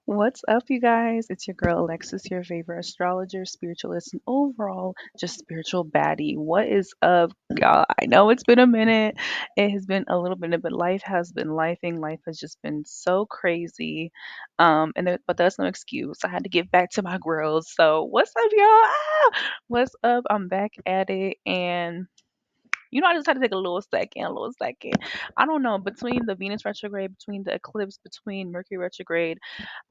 What's up, you guys? It's your girl Alexis, your favorite astrologer, spiritualist, and overall just spiritual baddie. What is up, y'all? I know it's been a minute. It has been a little bit, but life has been lifing. Life has just been so crazy. But that's no excuse. I had to get back to my grills. So what's up, y'all? What's up? I'm back at it, and I just had to take a little second. I don't know, between the Venus retrograde, between the eclipse, between Mercury retrograde.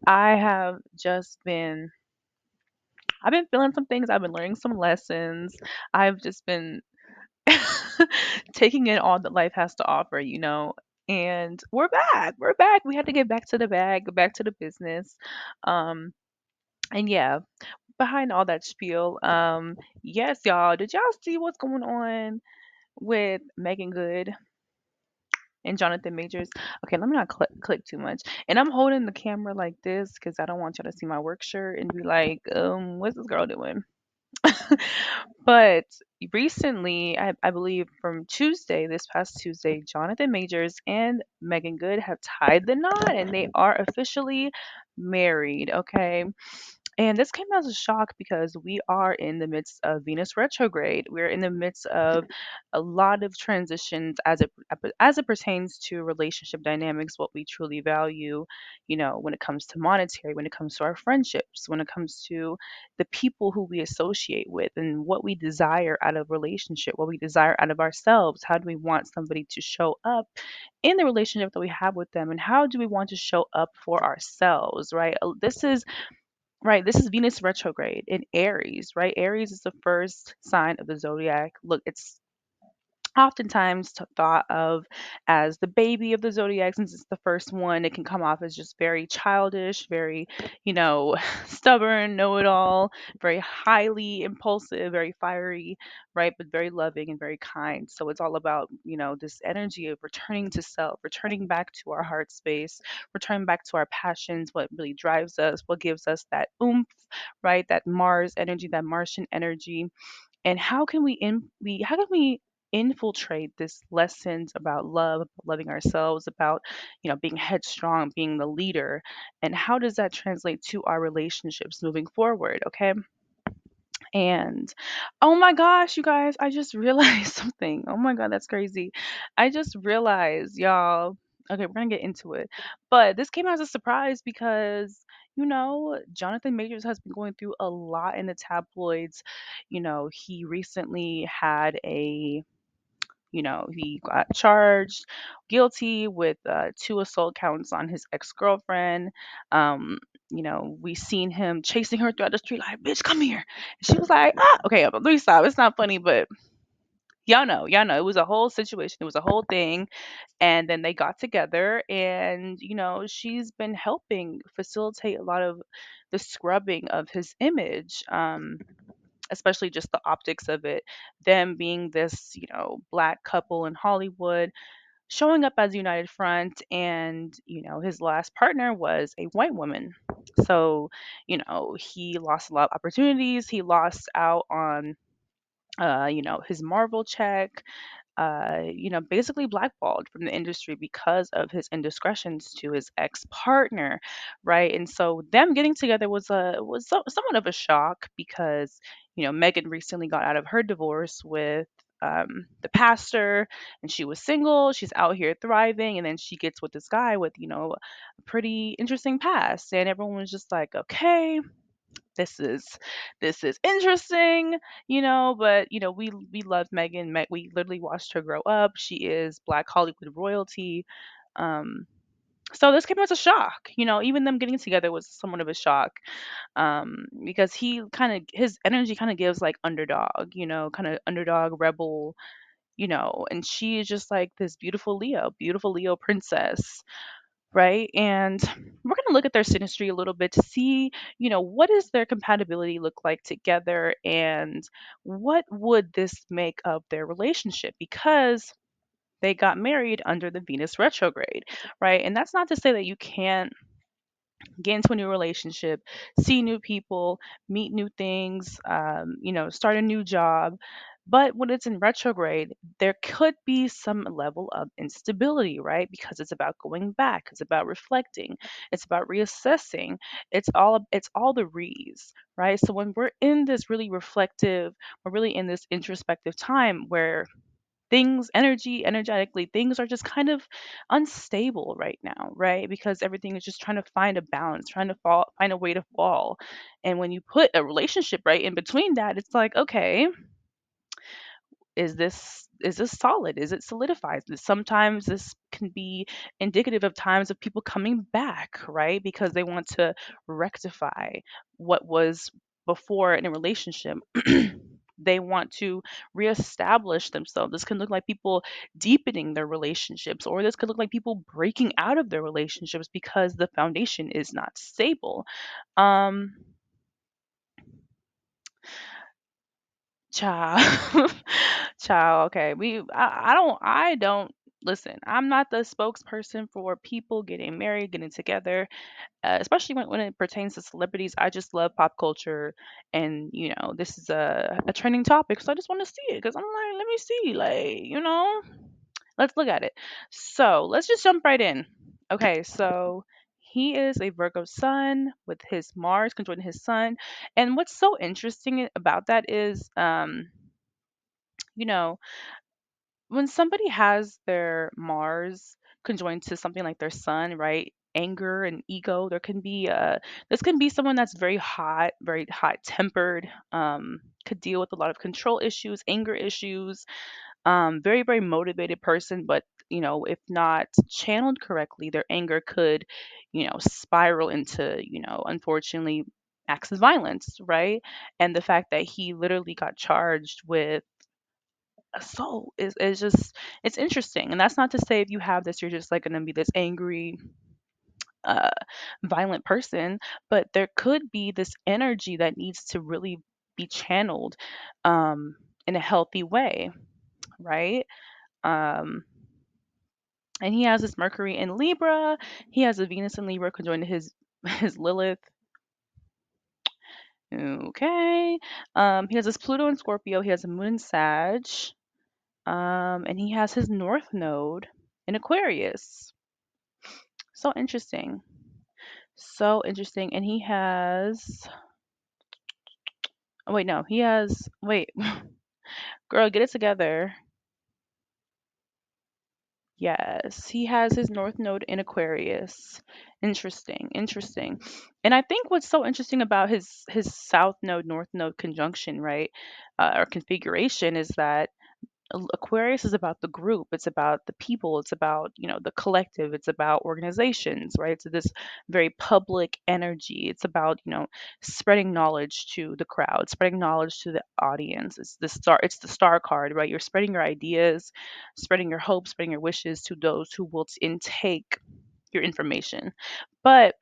I have just been I've been feeling some things, I've been learning some lessons. I've just been taking in all that life has to offer. And we're back. We're back. We had to get back to the bag, back to the business. Um and yeah, behind all that spiel, yes, y'all, did y'all see what's going on with Megan Good and Jonathan Majors? Okay, let me not click too much. And I'm holding the camera like this because I don't want y'all to see my work shirt and be like, what's this girl doing? But recently, I believe from Tuesday, this past Tuesday, Jonathan Majors and Megan Good have tied the knot and they are officially married. Okay. And this came as a shock because we are in the midst of Venus retrograde. We're in the midst of a lot of transitions as it pertains to relationship dynamics, what we truly value, when it comes to monetary, when it comes to our friendships, when it comes to the people who we associate with and what we desire out of relationship, what we desire out of ourselves. How do we want somebody to show up in the relationship that we have with them, and how do we want to show up for ourselves, right? This is Venus retrograde in Aries, right? Aries is the first sign of the zodiac. Look, it's oftentimes thought of as the baby of the zodiac. Since it's the first one, it can come off as just very childish, very, stubborn, know-it-all, very highly impulsive, very fiery, right? But very loving and very kind. So it's all about, this energy of returning to self, returning back to our heart space, returning back to our passions, what really drives us, what gives us that oomph, right? That Mars energy, that Martian energy. And how can we infiltrate this lessons about love, loving ourselves, about being headstrong, being the leader, and how does that translate to our relationships moving forward? Okay. And oh my gosh, you guys, I just realized something. Oh my god, that's crazy. I just realized, y'all. Okay, we're gonna get into it. But this came as a surprise because, Jonathan Majors has been going through a lot in the tabloids. He recently had he got charged guilty with two assault counts on his ex-girlfriend. We seen him chasing her throughout the street like, bitch, come here. And she was like, ah, okay, let me stop. It's not funny, but y'all know, it was a whole situation. It was a whole thing. And then they got together and, she's been helping facilitate a lot of the scrubbing of his image. Especially just the optics of it, them being this, black couple in Hollywood, showing up as a united front, and his last partner was a white woman. So he lost a lot of opportunities. He lost out on his Marvel check, basically blackballed from the industry because of his indiscretions to his ex-partner, right? And so them getting together was somewhat of a shock because Megan recently got out of her divorce with the pastor, and she was single. She's out here thriving, and then she gets with this guy with a pretty interesting past, and everyone was just like, okay, this is interesting, but we love Megan. We literally watched her grow up. She is Black Hollywood royalty. Um, so this came as a shock. Even them getting together was somewhat of a shock, because his energy kind of gives like underdog, kind of underdog rebel, and she is just like this beautiful Leo princess, right? And we're going to look at their synastry a little bit to see, what does their compatibility look like together, and what would this make of their relationship, because they got married under the Venus retrograde, right? And that's not to say that you can't get into a new relationship, see new people, meet new things, start a new job. But when it's in retrograde, there could be some level of instability, right? Because it's about going back, it's about reflecting, it's about reassessing. It's all the re's, right? So when we're in this really reflective, we're really in this introspective time where things energetically things are just kind of unstable right now, right? Because everything is just trying to find a balance, trying to find a way to fall. And when you put a relationship right in between that, it's like, okay, is this solid? Is it solidified? Sometimes this can be indicative of times of people coming back, right? Because they want to rectify what was before in a relationship. They want to reestablish themselves. This can look like people deepening their relationships, or this could look like people breaking out of their relationships because the foundation is not stable. Um, Child. Child, okay. I don't listen. I'm not the spokesperson for people getting married, getting together, especially when it pertains to celebrities. I just love pop culture, and this is a trending topic, so I just want to see it because I'm like, let me see, like, let's look at it. So let's just jump right in. Okay, so he is a Virgo sun with his Mars conjoining his sun, and what's so interesting about that is, you know when somebody has their Mars conjoined to something like their Sun, right? Anger and ego. This can be someone that's very hot tempered, could deal with a lot of control issues, anger issues, very, very motivated person, but if not channeled correctly, their anger could, spiral into, unfortunately, acts of violence, right? And the fact that he literally got charged with assault is just, it's interesting. And that's not to say if you have this, you're just like gonna be this angry, uh violent person, but there could be this energy that needs to really be channeled um in a healthy way, right? um and he has this Mercury in Libra, he has a Venus in Libra conjoined to his his Lilith. Okay. He has this Pluto in Scorpio, he has a moon in Sag, and he has his North Node in Aquarius. So interesting. So interesting. And he has, oh, wait, no, he has, wait, girl, get it together. Yes, he has his North Node in Aquarius. Interesting, interesting. And I think what's so interesting about his South Node North Node conjunction, right, or configuration, is that Aquarius is about the group, it's about the people, it's about, the collective, it's about organizations, right? So this very public energy. It's about, spreading knowledge to the crowd, spreading knowledge to the audience. It's the star card, right? You're spreading your ideas, spreading your hopes, spreading your wishes to those who will intake your information. But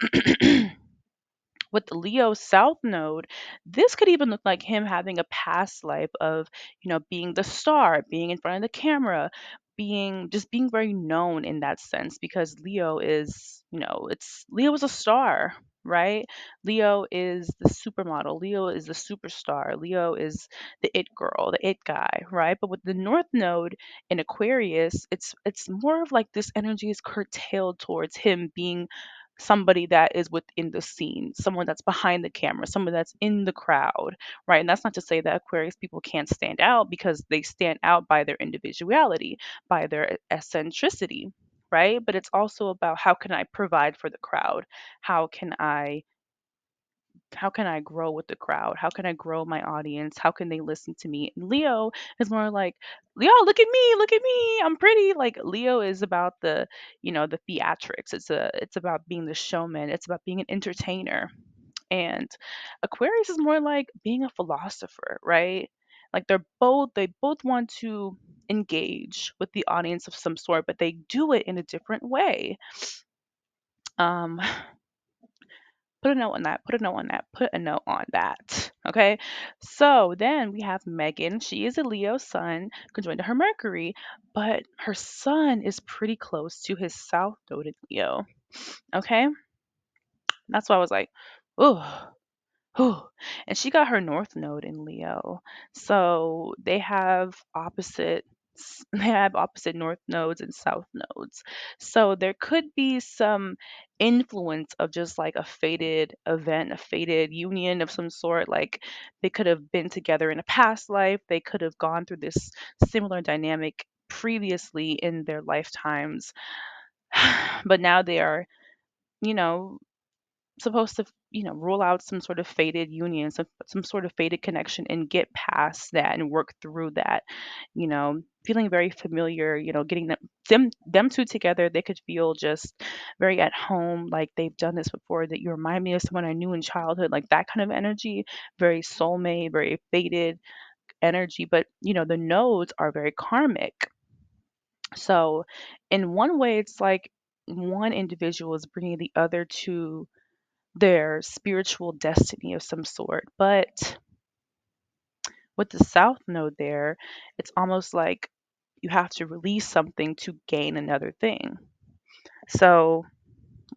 with the Leo South Node, this could even look like him having a past life of, being the star, being in front of the camera, being very known in that sense, because Leo is, Leo is a star, right? Leo is the supermodel, Leo is the superstar, Leo is the it girl, the it guy, right? But with the North Node in Aquarius, it's more of like this energy is curtailed towards him being somebody that is within the scene, someone that's behind the camera, someone that's in the crowd, right? And that's not to say that Aquarius people can't stand out, because they stand out by their individuality, by their eccentricity, right? But it's also about, how can I provide for the crowd? How can I how can I grow with the crowd? How can I grow my audience? How can they listen to me? And Leo is more like, Leo, look at me, I'm pretty. Like, Leo is about the theatrics. It's about being the showman. It's about being an entertainer. And Aquarius is more like being a philosopher, right? Like, they both want to engage with the audience of some sort, but they do it in a different way. Um, Put a note on that. Put a note on that. Put a note on that. Okay. So then we have Megan. She is a Leo sun conjoined to her Mercury, but her sun is pretty close to his South Node in Leo. Okay. That's why I was like, oh. Whew. And she got her north node in Leo. So they have opposite north nodes and south nodes. So there could be some influence of just like a fated event, a fated union of some sort. Like they could have been together in a past life. They could have gone through this similar dynamic previously in their lifetimes. But now they are, you know, supposed to, rule out some sort of fated union, some sort of fated connection and get past that and work through that, feeling very familiar, getting them two together, they could feel just very at home, like they've done this before, that you remind me of someone I knew in childhood, like that kind of energy, very soulmate, very fated energy. But, the nodes are very karmic. So in one way, it's like one individual is bringing the other to their spiritual destiny of some sort. But with the South Node there, it's almost like you have to release something to gain another thing. So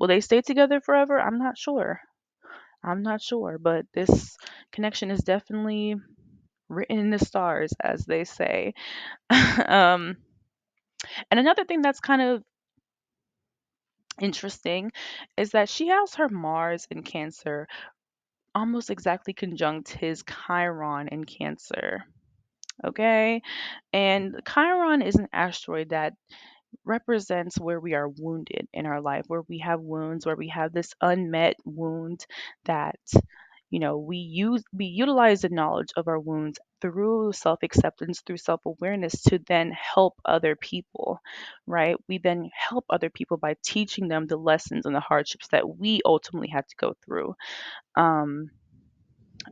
will they stay together forever? I'm not sure. I'm not sure, but this connection is definitely written in the stars, as they say. um, and another thing that's kind of interesting is that she has her Mars in Cancer almost exactly conjunct his Chiron in Cancer. Okay. And Chiron is an asteroid that represents where we are wounded in our life, where we have wounds, where we have this unmet wound that, we utilize the knowledge of our wounds through self-acceptance, through self-awareness to then help other people, right? We then help other people by teaching them the lessons and the hardships that we ultimately had to go through. Um,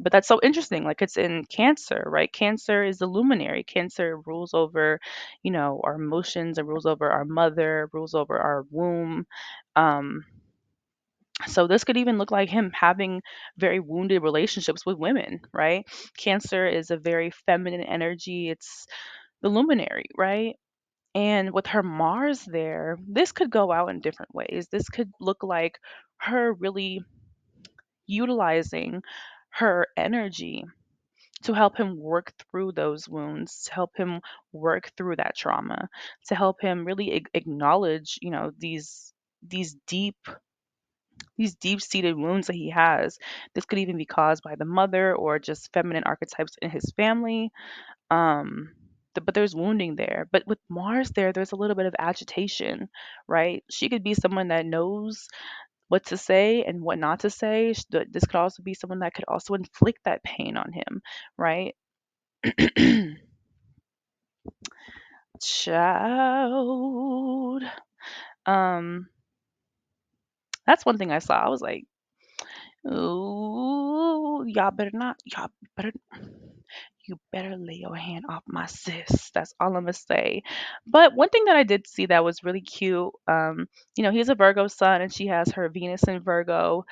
but that's so interesting. Like it's in Cancer, right? Cancer is the luminary. Cancer rules over, our emotions, it rules over our mother, rules over our womb. Um, so this could even look like him having very wounded relationships with women, right? Cancer is a very feminine energy. It's the luminary, right? And with her Mars there, this could go out in different ways. This could look like her really utilizing her energy to help him work through those wounds, to help him work through that trauma, to help him really acknowledge, these deep these deep-seated wounds that he has. This could even be caused by the mother or just feminine archetypes in his family. But there's wounding there. But with Mars there, there's a little bit of agitation, right? She could be someone that knows what to say and what not to say. This could also be someone that could also inflict that pain on him, right? Child. Um, that's one thing I saw. I was like, ooh, better, you better lay your hand off my sis. That's all I'm gonna say. But one thing that I did see that was really cute, he's a Virgo sun and she has her Venus in Virgo.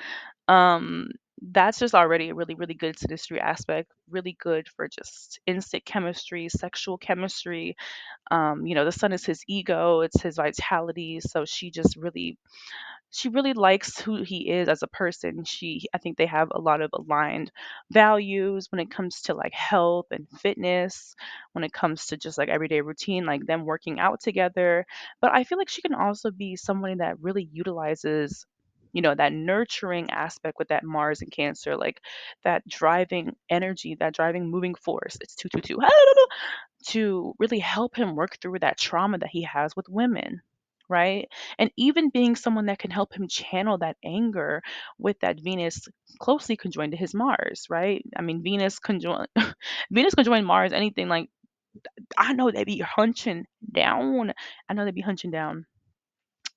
Um, that's just already a really, really good synastry aspect, really good for just instant chemistry, sexual chemistry. The sun is his ego, it's his vitality. So she really likes who he is as a person. I think they have a lot of aligned values when it comes to like health and fitness, when it comes to just like everyday routine, like them working out together. But I feel like she can also be somebody that really utilizes, that nurturing aspect with that Mars and Cancer, like that driving energy, that driving moving force. It's 222 to really help him work through that trauma that he has with women, right? And even being someone that can help him channel that anger with that Venus closely conjoined to his Mars, right? I mean, Venus conjoined Venus conjoined Mars, anything like I know they'd be hunching down. I know they'd be hunching down,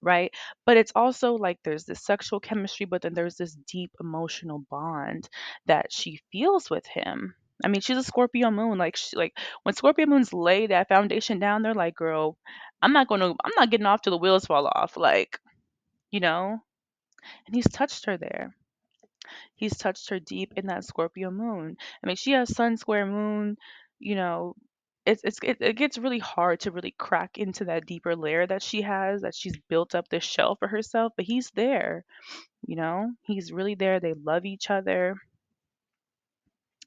right? But it's also like there's this sexual chemistry, but then there's this deep emotional bond that she feels with him. I mean, she's a Scorpio moon. Like when Scorpio moons lay that foundation down, they're like, girl, I'm not getting off till the wheels fall off. Like, you know? And he's touched her there. He's touched her deep in that Scorpio moon. I mean, she has sun square moon, you know, it gets really hard to really crack into that deeper layer that she has, that she's built up this shell for herself, but he's there, he's really there. They love each other.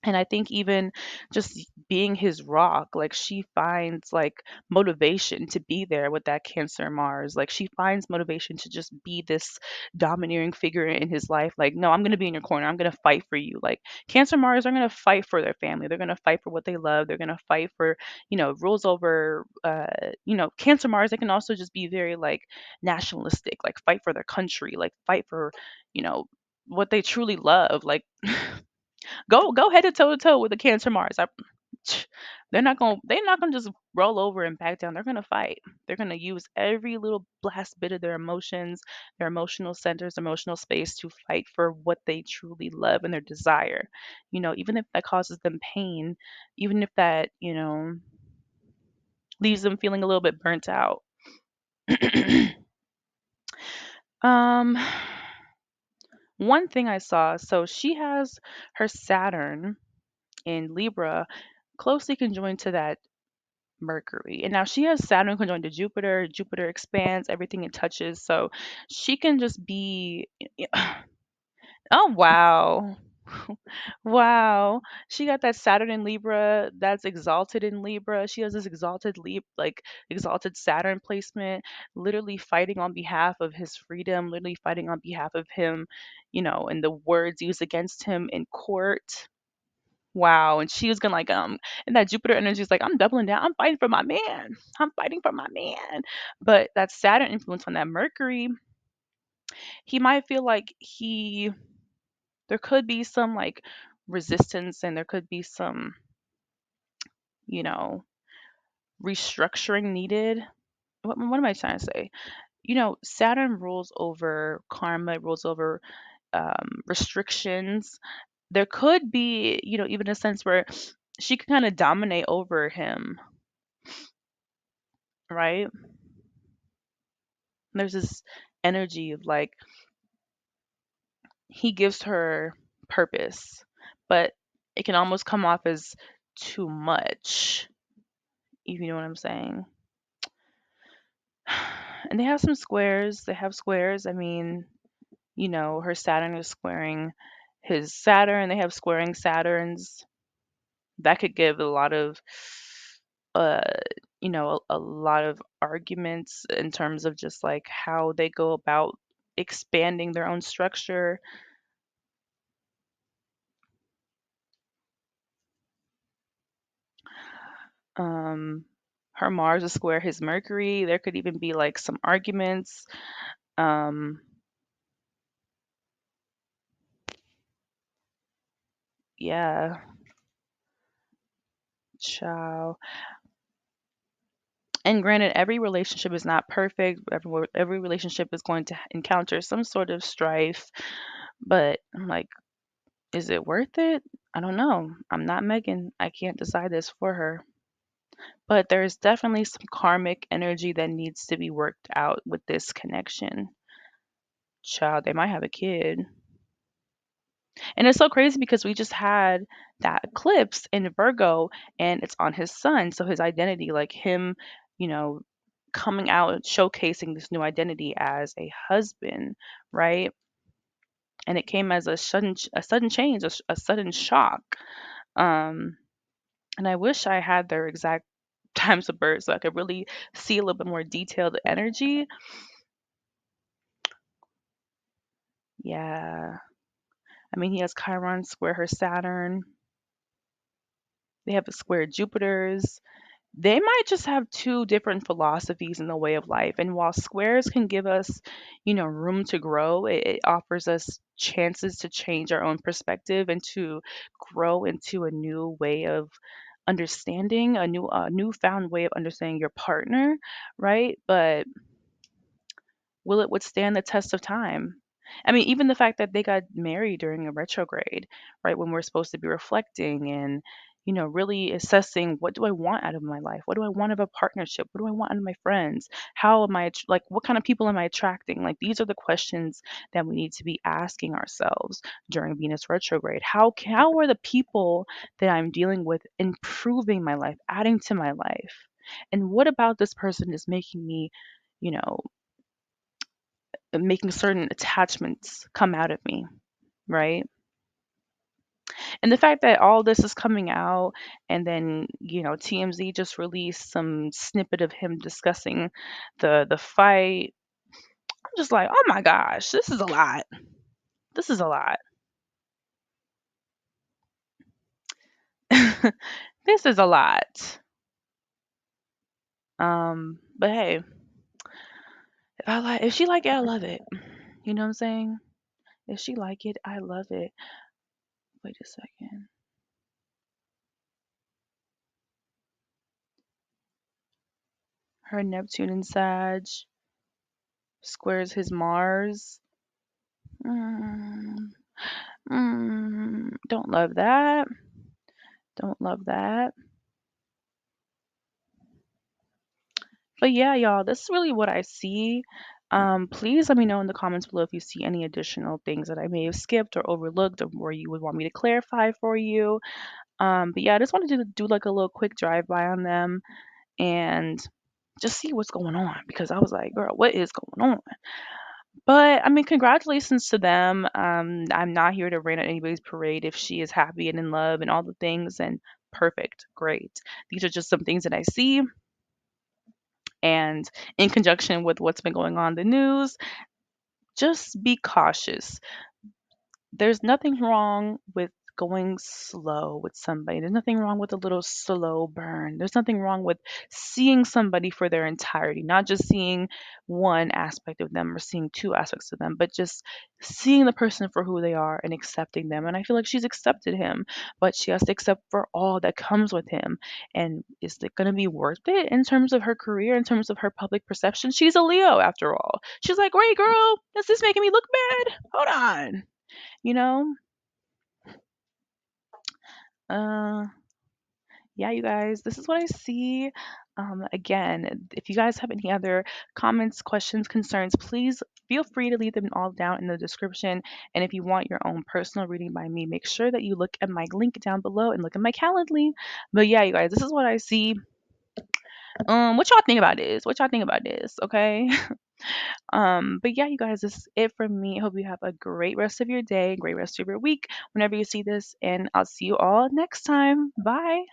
And I think even just being his rock, like she finds like motivation to be there with that Cancer Mars. Like she finds motivation to just be this domineering figure in his life. Like, no, I'm gonna be in your corner. I'm gonna fight for you. Like Cancer Mars are gonna fight for their family. They're gonna fight for what they love. They're gonna fight for, rules over Cancer Mars, they can also just be very like nationalistic, like fight for their country, like fight for, you know, what they truly love. Like go head to toe to toe with the Cancer Mars. They're not gonna just roll over and back down. They're gonna fight. They're gonna use every little last bit of their emotions, their emotional centers, emotional space to fight for what they truly love and their desire. Even if that causes them pain, even if that, leaves them feeling a little bit burnt out. um One thing I saw, so she has her Saturn in Libra closely conjoined to that Mercury. And now she has Saturn conjoined to Jupiter. Jupiter expands everything it touches. So she can just be oh wow. Wow. She got that Saturn in Libra that's exalted in Libra. She has this exalted like exalted Saturn placement, literally fighting on behalf of his freedom, literally fighting on behalf of him, and the words used against him in court. Wow, and she was gonna like and that Jupiter energy is like, I'm doubling down. I'm fighting for my man. I'm fighting for my man. But that Saturn influence on that Mercury, he might feel like there could be some like resistance and there could be some, you know, restructuring needed. What am I trying to say? Saturn rules over karma, it rules over restrictions. There could be, even a sense where she could kind of dominate over him, right? There's this energy of like he gives her purpose, but it can almost come off as too much, if you know what I'm saying. And they have some squares. They have squares. I mean, her Saturn is squaring his Saturn. They have squaring Saturns. That could give a lot of uh a lot of arguments in terms of just like how they go about expanding their own structure. Um, Her Mars is square his Mercury. There could even be like some arguments. Um, yeah, ciao. And granted, every relationship is not perfect. Every relationship is going to encounter some sort of strife. But I'm like, is it worth it? I don't know. I'm not Megan. I can't decide this for her. But there's definitely some karmic energy that needs to be worked out with this connection. Child, they might have a kid. And it's so crazy because we just had that eclipse in Virgo and it's on his son. So his identity, like him, you know, coming out and showcasing this new identity as a husband, right? And it came as a sudden change, a sudden shock. Um, and I wish I had their exact times of birth so I could really see a little bit more detailed energy. Yeah. I mean, he has Chiron square her Saturn. They have a square Jupiter's. They might just have two different philosophies in the way of life. And while squares can give us, room to grow, it offers us chances to change our own perspective and to grow into a new way of understanding, a newfound way of understanding your partner, right? But will it withstand the test of time? I mean, even the fact that they got married during a retrograde, right, when we're supposed to be reflecting and, really assessing what do I want out of my life? What do I want of a partnership? What do I want out of my friends? How am I, like, what kind of people am I attracting? Like, these are the questions that we need to be asking ourselves during Venus retrograde. How are the people that I'm dealing with improving my life, adding to my life? And what about this person is making me, you know, making certain attachments come out of me, right? And the fact that all this is coming out, and then, TMZ just released some snippet of him discussing the fight. I'm just like, oh my gosh, this is a lot. This is a lot. This is a lot. But hey, if she like it, I love it. You know what I'm saying? If she like it, I love it. Wait a second. Her Neptune and Sag squares his Mars. Mm, don't love that. Don't love that. But yeah, y'all, this is really what I see. Please let me know in the comments below if you see any additional things that I may have skipped or overlooked, or where you would want me to clarify for you. But yeah, I just wanted to do like a little quick drive by on them and just see what's going on, because I was like, girl, what is going on? But I mean, congratulations to them. I'm not here to rain on anybody's parade. If she is happy and in love and all the things, and perfect, great. These are just some things that I see, and in conjunction with what's been going on in the news, just be cautious. There's nothing wrong with going slow with somebody. There's nothing wrong with a little slow burn. There's nothing wrong with seeing somebody for their entirety, not just seeing one aspect of them or seeing two aspects of them, but just seeing the person for who they are and accepting them. And I feel like she's accepted him, but she has to accept for all that comes with him. And is it going to be worth it in terms of her career, in terms of her public perception? She's a Leo after all. She's like, wait, girl, is this making me look bad? Hold on. You know? Uh, yeah, you guys, this is what I see. Again, if you guys have any other comments, questions, concerns, please feel free to leave them all down in the description. And if you want your own personal reading by me, make sure that you look at my link down below and look at my Calendly. But yeah, you guys, this is what I see. What y'all think about this? What y'all think about this? Okay. But yeah, you guys, this is it from me. I hope you have a great rest of your day, great rest of your week whenever you see this, and I'll see you all next time. Bye.